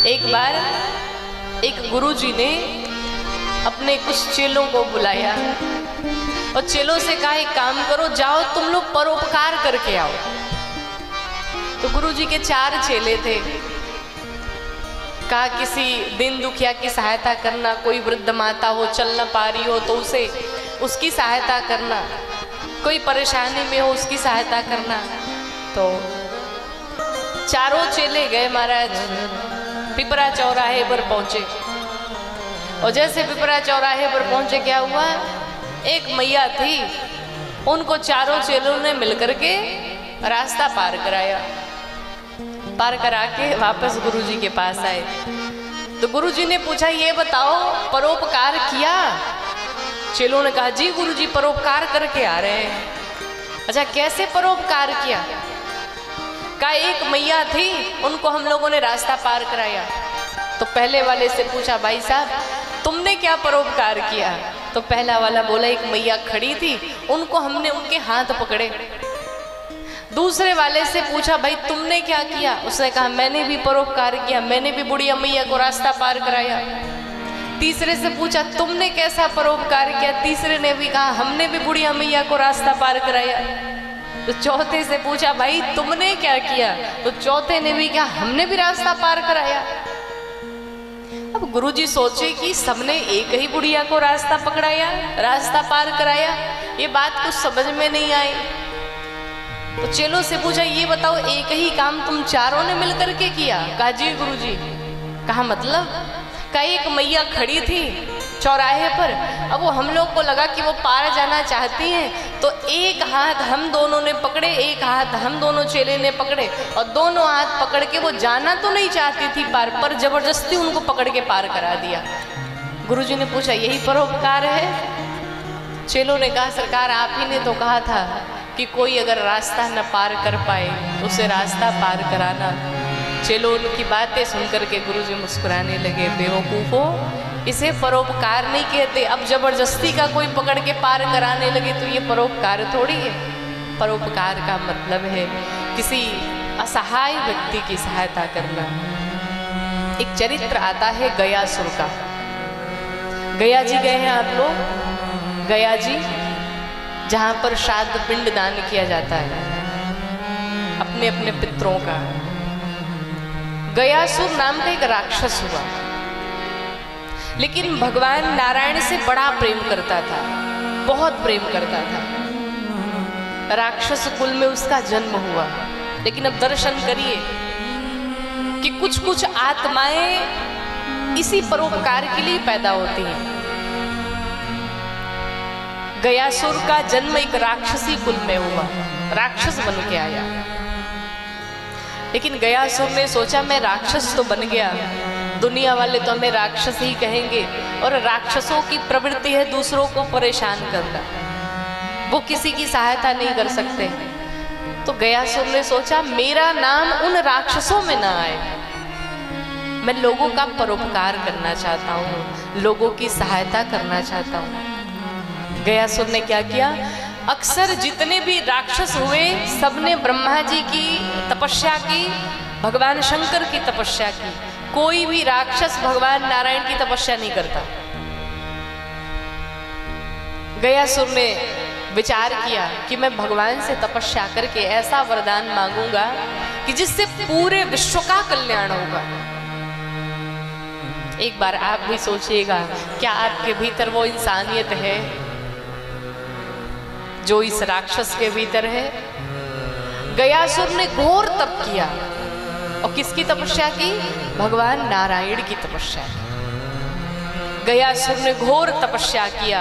एक बार एक गुरुजी ने अपने कुछ चेलों को बुलाया और चेलों से कहा एक काम करो, जाओ तुम लोग परोपकार करके आओ। तो गुरुजी के 4 चेले थे। कहा किसी दीन दुखिया की सहायता करना, कोई वृद्ध माता हो चल न पा रही हो तो उसे उसकी सहायता करना, कोई परेशानी में हो उसकी सहायता करना। तो चारों चेले गए महाराज, पिपरा चौराहे पर पहुंचे। और जैसे पिपरा चौराहे पर पहुंचे क्या हुआ, एक मैया थी, उनको चारों चेलों ने मिलकर के रास्ता पार कराया। पार करा के वापस गुरुजी के पास आए। तो गुरुजी ने पूछा ये बताओ परोपकार किया? चेलों ने कहा जी गुरुजी परोपकार करके आ रहे हैं। अच्छा कैसे परोपकार किया? का एक मैया थी, उनको हम लोगों ने रास्ता पार कराया। तो पहले वाले से पूछा भाई साहब तुमने क्या परोपकार किया? तो पहला वाला बोला एक मैया खड़ी थी, उनको हमने उनके हाथ पकड़े। दूसरे वाले से पूछा भाई तुमने क्या किया? उसने कहा मैंने भी परोपकार किया, मैंने भी बुढ़िया मैया को रास्ता पार कराया। तीसरे से पूछा तुमने कैसा परोपकार किया? तीसरे ने भी कहा हमने भी बुढ़िया मैया को रास्ता पार कराया। तो चौथे से पूछा भाई तुमने क्या किया? तो चौथे ने भी कहा हमने भी रास्ता पार कराया। अब गुरुजी सोचे कि सबने एक ही बुढ़िया को रास्ता पकड़ाया, रास्ता पार कराया, ये बात कुछ समझ में नहीं आई। तो चेलों से पूछा ये बताओ एक ही काम तुम चारों ने मिलकर के किया? कहा जी गुरुजी। कहा मतलब? कहा एक मैया खड़ी थी चौराहे पर, अब वो हम लोग को लगा कि वो पार जाना चाहती हैं, तो एक हाथ हम दोनों ने पकड़े, एक हाथ हम दोनों चेले ने पकड़े, और दोनों हाथ पकड़ के वो जाना तो नहीं चाहती थी पार, पर जबरदस्ती उनको पकड़ के पार करा दिया। गुरुजी ने पूछा यही परोपकार है? चेलों ने कहा सरकार आप ही ने तो कहा था कि कोई अगर रास्ता न पार कर पाए तो उसे रास्ता पार कराना। चेलों उनकी बातें सुनकर के गुरुजी मुस्कुराने लगे, बेवकूफ़ो इसे परोपकार नहीं कहते। अब जबरदस्ती का कोई पकड़ के पार कराने लगे तो ये परोपकार थोड़ी है। परोपकार का मतलब है किसी असहाय व्यक्ति की सहायता करना। एक चरित्र आता है गयासुर का। गया जी गए हैं आप लोग? गया जी जहाँ पर श्राद्ध पिंड दान किया जाता है अपने अपने पितरों का। गयासुर नाम का एक राक्षस हुआ, लेकिन भगवान नारायण से बड़ा प्रेम करता था, बहुत प्रेम करता था। राक्षस कुल में उसका जन्म हुआ, लेकिन अब दर्शन करिए कि कुछ कुछ आत्माएं इसी परोपकार के लिए पैदा होती हैं। गयासुर का जन्म एक राक्षसी कुल में हुआ, राक्षस बन के आया। लेकिन गयासुर ने सोचा मैं राक्षस तो बन गया, दुनिया वाले तो हमें राक्षस ही कहेंगे, और राक्षसों की प्रवृत्ति है दूसरों को परेशान करना, वो किसी की सहायता नहीं कर सकते। तो गयासुर ने सोचा मेरा नाम उन राक्षसों में ना आए, मैं लोगों का परोपकार करना चाहता हूँ, लोगों की सहायता करना चाहता हूँ। गयासुर ने क्या किया, अक्सर जितने भी राक्षस हुए सबने ब्रह्मा जी की तपस्या की, भगवान शंकर की तपस्या की। कोई भी राक्षस भगवान नारायण की तपस्या नहीं करता। गयासुर ने विचार किया कि मैं भगवान से तपस्या करके ऐसा वरदान मांगूंगा कि जिससे पूरे विश्व का कल्याण होगा। एक बार आप भी सोचिएगा, क्या आपके भीतर वो इंसानियत है जो इस राक्षस के भीतर है? गयासुर ने घोर तप किया, और किसकी तपस्या की? भगवान नारायण की तपस्या की। गयासुर ने घोर तपस्या किया,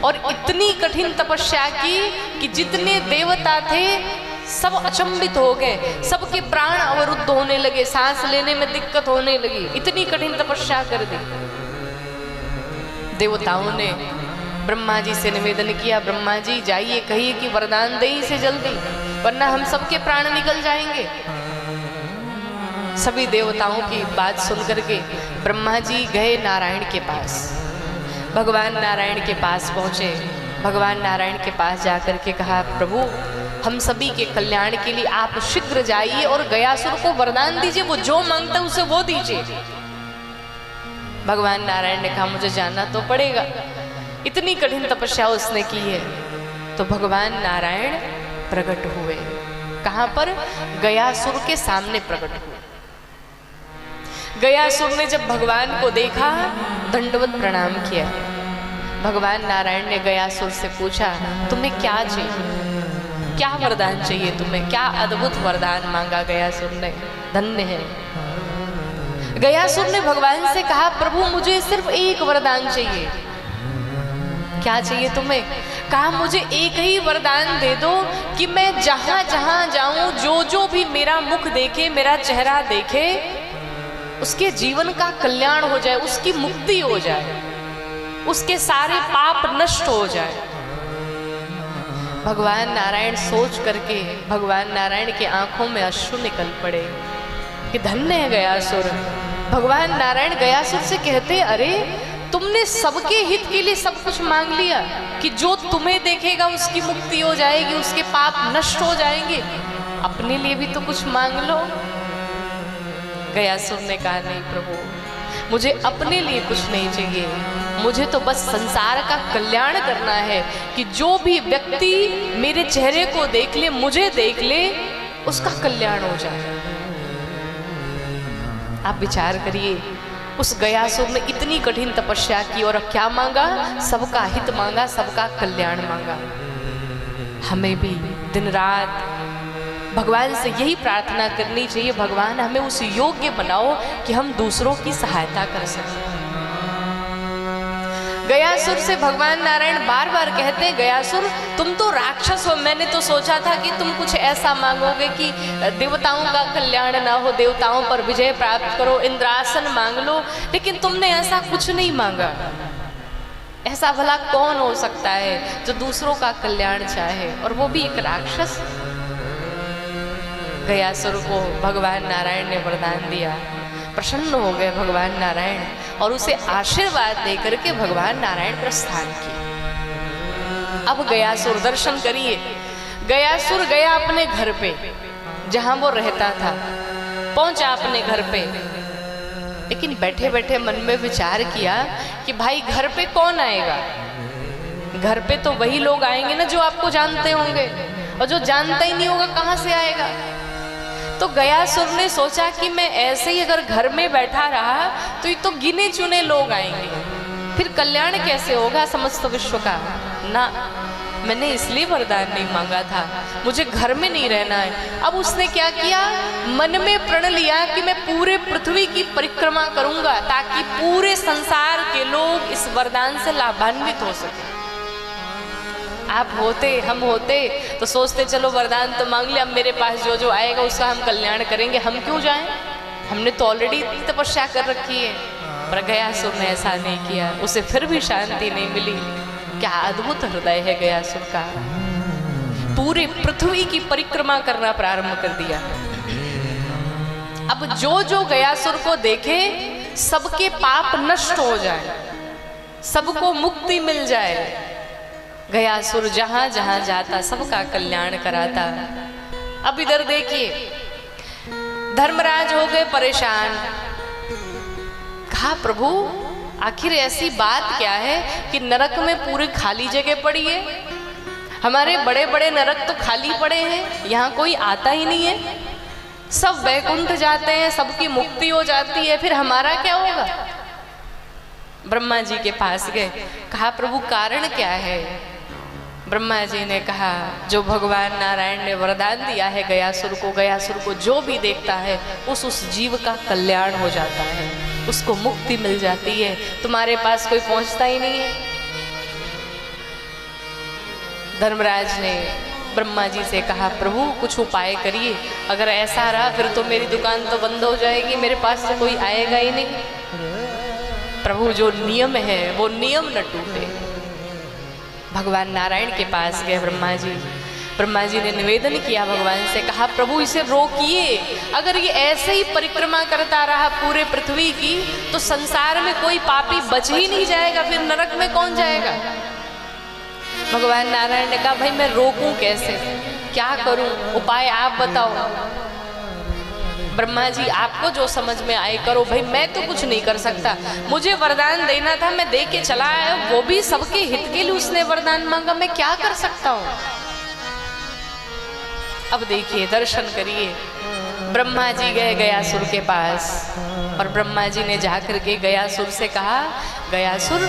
और इतनी कठिन तपस्या की कि जितने देवता थे सब अचंभित हो गए, सबके प्राण अवरुद्ध होने लगे, सांस लेने में दिक्कत होने लगी, इतनी कठिन तपस्या कर दी। देवताओं ने ब्रह्मा जी से निवेदन किया, ब्रह्मा जी जाइए कहिए कि वरदान दें इसे जल्दी, वरना हम सबके प्राण निकल जाएंगे। सभी देवताओं की बात सुनकर के ब्रह्मा जी गए नारायण के पास, भगवान नारायण के पास पहुँचे। भगवान नारायण के पास जाकर के कहा, प्रभु हम सभी के कल्याण के लिए आप शीघ्र जाइए और गयासुर को वरदान दीजिए, वो जो मांगता है उसे वो दीजिए। भगवान नारायण ने कहा मुझे जाना तो पड़ेगा, इतनी कठिन तपस्या उसने की है। तो भगवान नारायण प्रकट हुए। कहां पर? गयासुर के सामने प्रकट हुए। गयासुर ने जब भगवान को देखा, दंडवत प्रणाम किया। भगवान नारायण ने गयासुर से पूछा तुम्हें क्या चाहिए, क्या वरदान चाहिए तुम्हें, क्या अद्भुत वरदान मांगा गयासुर ने। धन्य है। गयासुर ने भगवान से कहा प्रभु मुझे सिर्फ एक वरदान चाहिए। क्या चाहिए तुम्हें? कहा मुझे एक ही वरदान दे दो कि मैं जहां जहां जाऊं, जो जो भी मेरा मुख देखे, मेरा चेहरा देखे, उसके जीवन का कल्याण हो जाए, उसकी मुक्ति हो जाए, उसके सारे पाप नष्ट हो जाए। भगवान नारायण सोच करके भगवान नारायण की आंखों में अश्रु निकल पड़े कि धन्य है गयासुर। भगवान नारायण गयासुर से कहते अरे तुमने सबके हित के लिए सब कुछ मांग लिया कि जो तुम्हें देखेगा उसकी मुक्ति हो जाएगी, उसके पाप नष्ट हो जाएंगे, अपने लिए भी तो कुछ मांग लो। गयासुर ने कहा नहीं प्रभु, मुझे अपने लिए कुछ नहीं चाहिए, मुझे तो बस संसार का कल्याण करना है कि जो भी व्यक्ति मेरे चेहरे को देख ले, मुझे देख ले, उसका कल्याण हो जाए। आप विचार करिए, उस गयासुर ने इतनी कठिन तपस्या की और क्या मांगा? सबका हित मांगा, सबका कल्याण मांगा। हमें भी दिन रात भगवान से यही प्रार्थना करनी चाहिए, भगवान हमें उस योग्य बनाओ कि हम दूसरों की सहायता कर सकें। गयासुर से भगवान नारायण बार बार कहते हैं गयासुर तुम तो राक्षस हो, मैंने तो सोचा था कि तुम कुछ ऐसा मांगोगे कि देवताओं का कल्याण ना हो, देवताओं पर विजय प्राप्त करो, इंद्रासन मांग लो, लेकिन तुमने ऐसा कुछ नहीं मांगा। ऐसा भला कौन हो सकता है जो दूसरों का कल्याण चाहे, और वो भी एक राक्षस। गयासुर को भगवान नारायण ने वरदान दिया, प्रसन्न हो गए भगवान नारायण और उसे आशीर्वाद देकर के भगवान नारायण प्रस्थान किए। अब गयासुर, दर्शन करिए, गयासुर गया अपने घर पे जहां वो रहता था, पहुंचा अपने घर पे, लेकिन बैठे बैठे मन में विचार किया कि भाई घर पे कौन आएगा? घर पे तो वही लोग आएंगे ना जो आपको जानते होंगे, और जो जानता ही नहीं होगा कहां से आएगा? तो गयासुर ने सोचा कि मैं ऐसे ही अगर घर में बैठा रहा तो ये तो गिने चुने लोग आएंगे, फिर कल्याण कैसे होगा समस्त विश्व का? ना, मैंने इसलिए वरदान नहीं मांगा था, मुझे घर में नहीं रहना है। अब उसने क्या किया? मन में प्रण लिया कि मैं पूरे पृथ्वी की परिक्रमा करूंगा ताकि पूरे संसार के लोग इस वरदान से लाभान्वित हो सके। आप होते, हम होते तो सोचते चलो वरदान तो मांग लिया, अब मेरे पास जो जो आएगा उसका हम कल्याण करेंगे, हम क्यों जाएं, हमने तो ऑलरेडी तपस्या कर रखी है। पर गयासुर ने ऐसा नहीं किया, उसे फिर भी शांति नहीं मिली। क्या अद्भुत हृदय है गयासुर का, पूरे पृथ्वी की परिक्रमा करना प्रारंभ कर दिया। अब जो जो गयासुर को देखे सबके पाप नष्ट हो जाए, सबको मुक्ति मिल जाए। गयासुर जहां जहां जाता सबका कल्याण कराता। अब इधर देखिए, धर्मराज हो गए परेशान, कहा प्रभु आखिर ऐसी बात क्या है कि नरक में पूरी खाली जगह पड़ी है, हमारे बड़े बड़े नरक तो खाली पड़े हैं, यहाँ कोई आता ही नहीं है, सब वैकुंठ जाते हैं, सबकी मुक्ति हो जाती है, फिर हमारा क्या होगा? ब्रह्मा जी के पास गए, कहा प्रभु कारण क्या है? ब्रह्मा जी ने कहा जो भगवान नारायण ने वरदान दिया है गयासुर को जो भी देखता है उस जीव का कल्याण हो जाता है, उसको मुक्ति मिल जाती है, तुम्हारे पास कोई पहुंचता ही नहीं है। धर्मराज ने ब्रह्मा जी से कहा प्रभु कुछ उपाय करिए, अगर ऐसा रहा फिर तो मेरी दुकान तो बंद हो जाएगी, मेरे पास तो कोई आएगा ही नहीं। प्रभु जो नियम है वो नियम न टूटे। भगवान नारायण के पास गए ब्रह्मा जी, ब्रह्मा जी ने निवेदन किया भगवान से, कहा प्रभु इसे रोकिए, अगर ये ऐसे ही परिक्रमा करता रहा पूरे पृथ्वी की तो संसार में कोई पापी बच ही नहीं जाएगा, फिर नरक में कौन जाएगा? भगवान नारायण ने कहा भाई मैं रोकूं कैसे, क्या करूं, उपाय आप बताओ। ब्रह्मा जी आपको जो समझ में आए करो भाई, मैं तो कुछ नहीं कर सकता। मुझे वरदान देना था, मैं दे के चला आया, वो भी सबके हित के लिए उसने वरदान मांगा, मैं क्या कर सकता हूं। अब देखिए, दर्शन करिए। ब्रह्मा जी गए गयासुर के पास और ब्रह्मा जी ने जाकर के गयासुर से कहा, गयासुर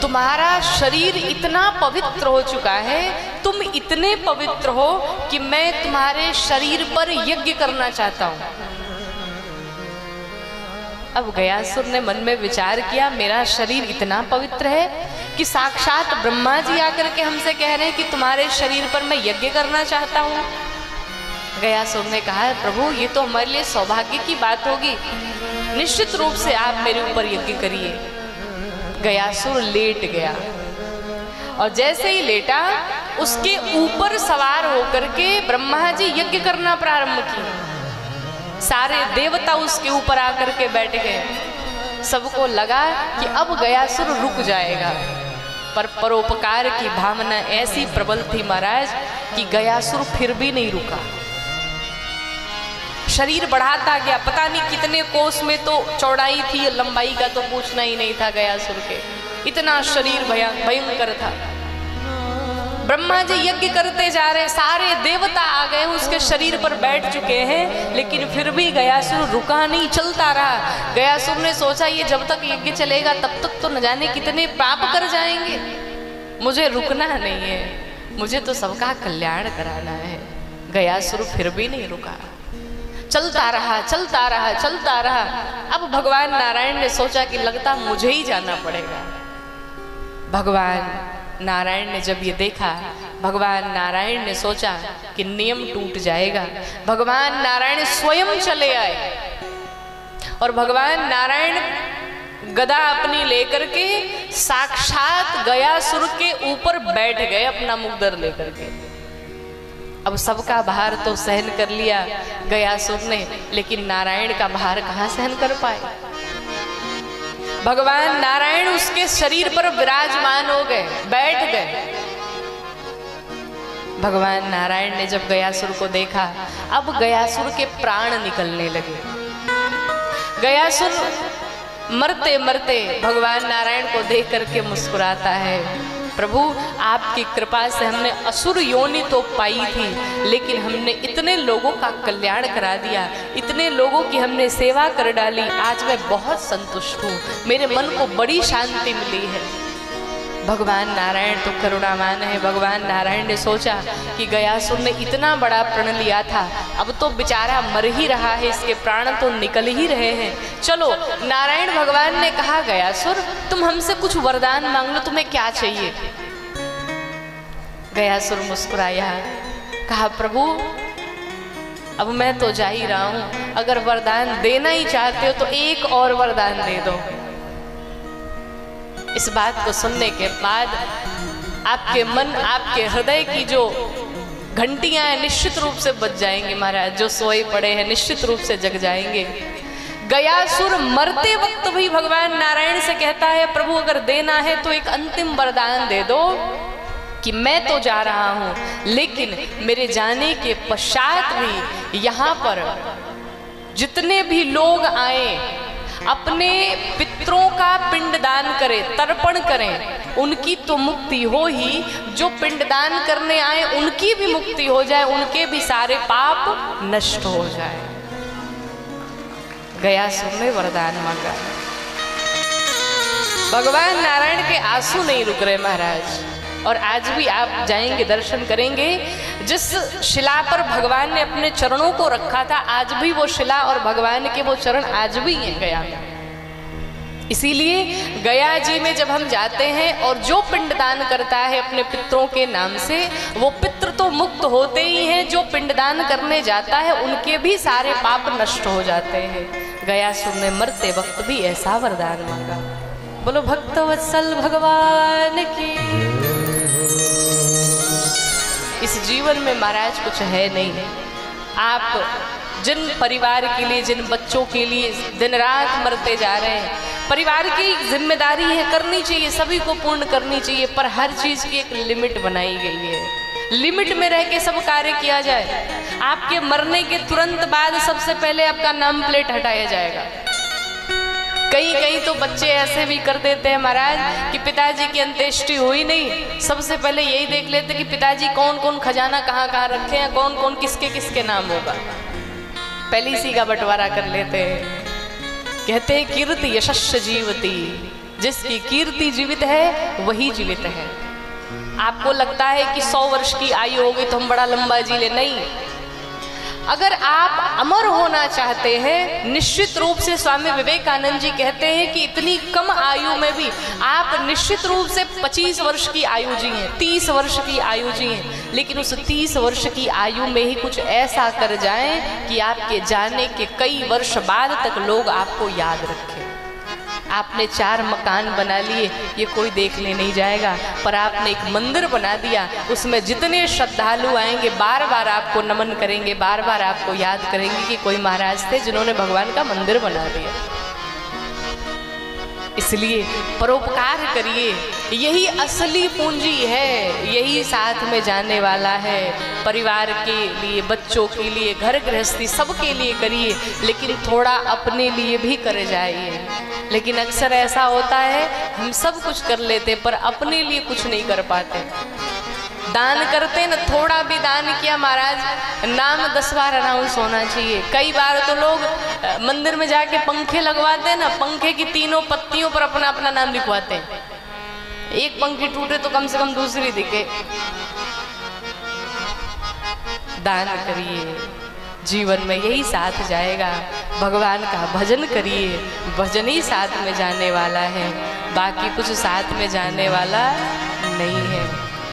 तुम्हारा शरीर इतना पवित्र हो चुका है, तुम इतने पवित्र हो कि मैं तुम्हारे शरीर पर यज्ञ करना चाहता हूं। अब गयासुर ने मन में विचार किया, मेरा शरीर इतना पवित्र है कि साक्षात ब्रह्मा जी आकर के हमसे कह रहे हैं कि तुम्हारे शरीर पर मैं यज्ञ करना चाहता हूं। गयासुर ने कहा, प्रभु ये तो हमारे लिए सौभाग्य की बात होगी, निश्चित रूप से आप मेरे ऊपर यज्ञ करिए। गयासुर लेट गया और जैसे ही लेटा, उसके ऊपर सवार होकर के ब्रह्मा जी यज्ञ करना प्रारंभ किया। सारे देवता उसके ऊपर आकर के बैठ गए। सबको लगा कि अब गयासुर रुक जाएगा, पर परोपकार की भावना ऐसी प्रबल थी महाराज कि गयासुर फिर भी नहीं रुका। शरीर बढ़ाता गया, पता नहीं कितने कोस में तो चौड़ाई थी, लंबाई का तो पूछना ही नहीं था गयासुर के, इतना शरीर भयंकर था। ब्रह्मा जी यज्ञ करते जा रहे, सारे देवता आ गए उसके शरीर पर बैठ चुके हैं, लेकिन फिर भी गयासुर रुका नहीं, चलता रहा। गयासुर ने सोचा ये जब तक यज्ञ चलेगा तब तक तो न जाने कितने पाप कर जाएंगे, मुझे रुकना नहीं है, मुझे तो सबका कल्याण कराना है। गयासुर फिर भी नहीं रुका, चलता रहा चलता रहा चलता रहा। अब भगवान नारायण ने सोचा कि लगता मुझे ही जाना पड़ेगा। भगवान नारायण ने जब ये देखा, भगवान नारायण ने सोचा कि नियम टूट जाएगा। भगवान नारायण स्वयं चले आए और भगवान नारायण गदा अपनी लेकर के साक्षात गयासुर के ऊपर बैठ गए, अपना मुग्दर लेकर के। अब सबका भार तो सहन कर लिया गयासुर ने, लेकिन नारायण का भार कहाँ सहन कर पाए। भगवान नारायण उसके शरीर पर विराजमान हो गए, बैठ गए। भगवान नारायण ने जब गयासुर को देखा, अब गयासुर के प्राण निकलने लगे। गयासुर मरते मरते भगवान नारायण को देख करके मुस्कुराता है, प्रभु आपकी कृपा से हमने असुर योनि तो पाई थी, लेकिन हमने इतने लोगों का कल्याण करा दिया, इतने लोगों की हमने सेवा कर डाली, आज मैं बहुत संतुष्ट हूँ, मेरे मन को बड़ी शांति मिली है। भगवान नारायण तो करुणावान है। भगवान नारायण ने सोचा कि गयासुर ने इतना बड़ा प्रण लिया था, अब तो बेचारा मर ही रहा है, इसके प्राण तो निकल ही रहे हैं। चलो, नारायण भगवान ने कहा, गयासुर तुम हमसे कुछ वरदान मांग लो, तुम्हें क्या चाहिए। गयासुर मुस्कुराया, कहा प्रभु अब मैं तो जा ही रहा हूं, अगर वरदान देना ही चाहते हो तो एक और वरदान दे दो। इस बात को सुनने के बाद आपके मन, आपके हृदय की जो घंटियां हैं निश्चित रूप से बज जाएंगी महाराज, जो सोए पड़े हैं निश्चित रूप से जग जाएंगे। गयासुर मरते वक्त भी भगवान नारायण से कहता है, प्रभु अगर देना है तो एक अंतिम वरदान दे दो कि मैं तो जा रहा हूं, लेकिन मेरे जाने के पश्चात भी यहाँ पर जितने भी लोग आए अपने पितरों का पिंडदान करें, तर्पण करें, उनकी तो मुक्ति हो ही, जो पिंडदान करने आए उनकी भी मुक्ति हो जाए, उनके भी सारे पाप नष्ट हो जाए। गयासुर ने वरदान मांगा। भगवान नारायण के आंसू नहीं रुक रहे महाराज, और आज भी आप जाएंगे दर्शन करेंगे, जिस शिला पर भगवान ने अपने चरणों को रखा था, आज भी वो शिला और भगवान के वो चरण आज भी हैं गया में। इसीलिए गया जी में जब हम जाते हैं और जो पिंडदान करता है अपने पितरों के नाम से, वो पितृ तो मुक्त होते ही हैं, जो पिंडदान करने जाता है उनके भी सारे पाप नष्ट हो जाते हैं। गयासुर ने मरते वक्त भी ऐसा वरदान मांगा। बोलो भक्तवत्सल भगवान की। इस जीवन में महाराज कुछ है नहीं है। आप जिन परिवार के लिए, जिन बच्चों के लिए दिन रात मरते जा रहे हैं, परिवार की जिम्मेदारी है, करनी चाहिए, सभी को पूर्ण करनी चाहिए, पर हर चीज़ की एक लिमिट बनाई गई है। लिमिट में रह के सब कार्य किया जाए। आपके मरने के तुरंत बाद सबसे पहले आपका नाम प्लेट हटाया जाएगा। कहीं कहीं तो बच्चे ऐसे भी कर देते हैं महाराज कि पिताजी की अंत्येष्टि हुई नहीं, सबसे पहले यही देख लेते कि पिताजी कौन कौन खजाना कहाँ कहाँ रखे हैं, कौन कौन किसके किसके नाम होगा, पहले इसी का बंटवारा कर लेते हैं। कहते हैं कीर्ति यशस्व जीवती, जिसकी कीर्ति जीवित है वही जीवित है। आपको लगता है कि 100 वर्ष की आयु होगी तो हम बड़ा लंबा जी ले, नहीं। अगर आप अमर होना चाहते हैं, निश्चित रूप से स्वामी विवेकानंद जी कहते हैं कि इतनी कम आयु में भी आप निश्चित रूप से 25 वर्ष की आयु जिए, 30 वर्ष की आयु जिए, लेकिन उस 30 वर्ष की आयु में ही कुछ ऐसा कर जाएं कि आपके जाने के कई वर्ष बाद तक लोग आपको याद रखें। आपने 4 मकान बना लिए, ये कोई देखने नहीं जाएगा, पर आपने एक मंदिर बना दिया, उसमें जितने श्रद्धालु आएंगे बार बार आपको नमन करेंगे, बार बार आपको याद करेंगे कि कोई महाराज थे जिन्होंने भगवान का मंदिर बना दिया। इसलिए परोपकार करिए, यही असली पूंजी है, यही साथ में जाने वाला है। परिवार के लिए, बच्चों के लिए, घर गृहस्थी सबके लिए करिए, लेकिन थोड़ा अपने लिए भी कर जाइए। लेकिन अक्सर ऐसा होता है हम सब कुछ कर लेते पर अपने लिए कुछ नहीं कर पाते। दान करते न, थोड़ा भी दान किया महाराज नाम 10 बार अनाउंस होना चाहिए। कई बार तो लोग मंदिर में जाके पंखे लगवाते हैं ना, पंखे की तीनों पत्तियों पर अपना अपना नाम लिखवाते हैं। एक पंखी टूटे तो कम से कम दूसरी दिखे। दान करिए, जीवन में यही साथ जाएगा। भगवान का भजन करिए, भजन ही साथ में जाने वाला है, बाकी कुछ साथ में जाने वाला नहीं है।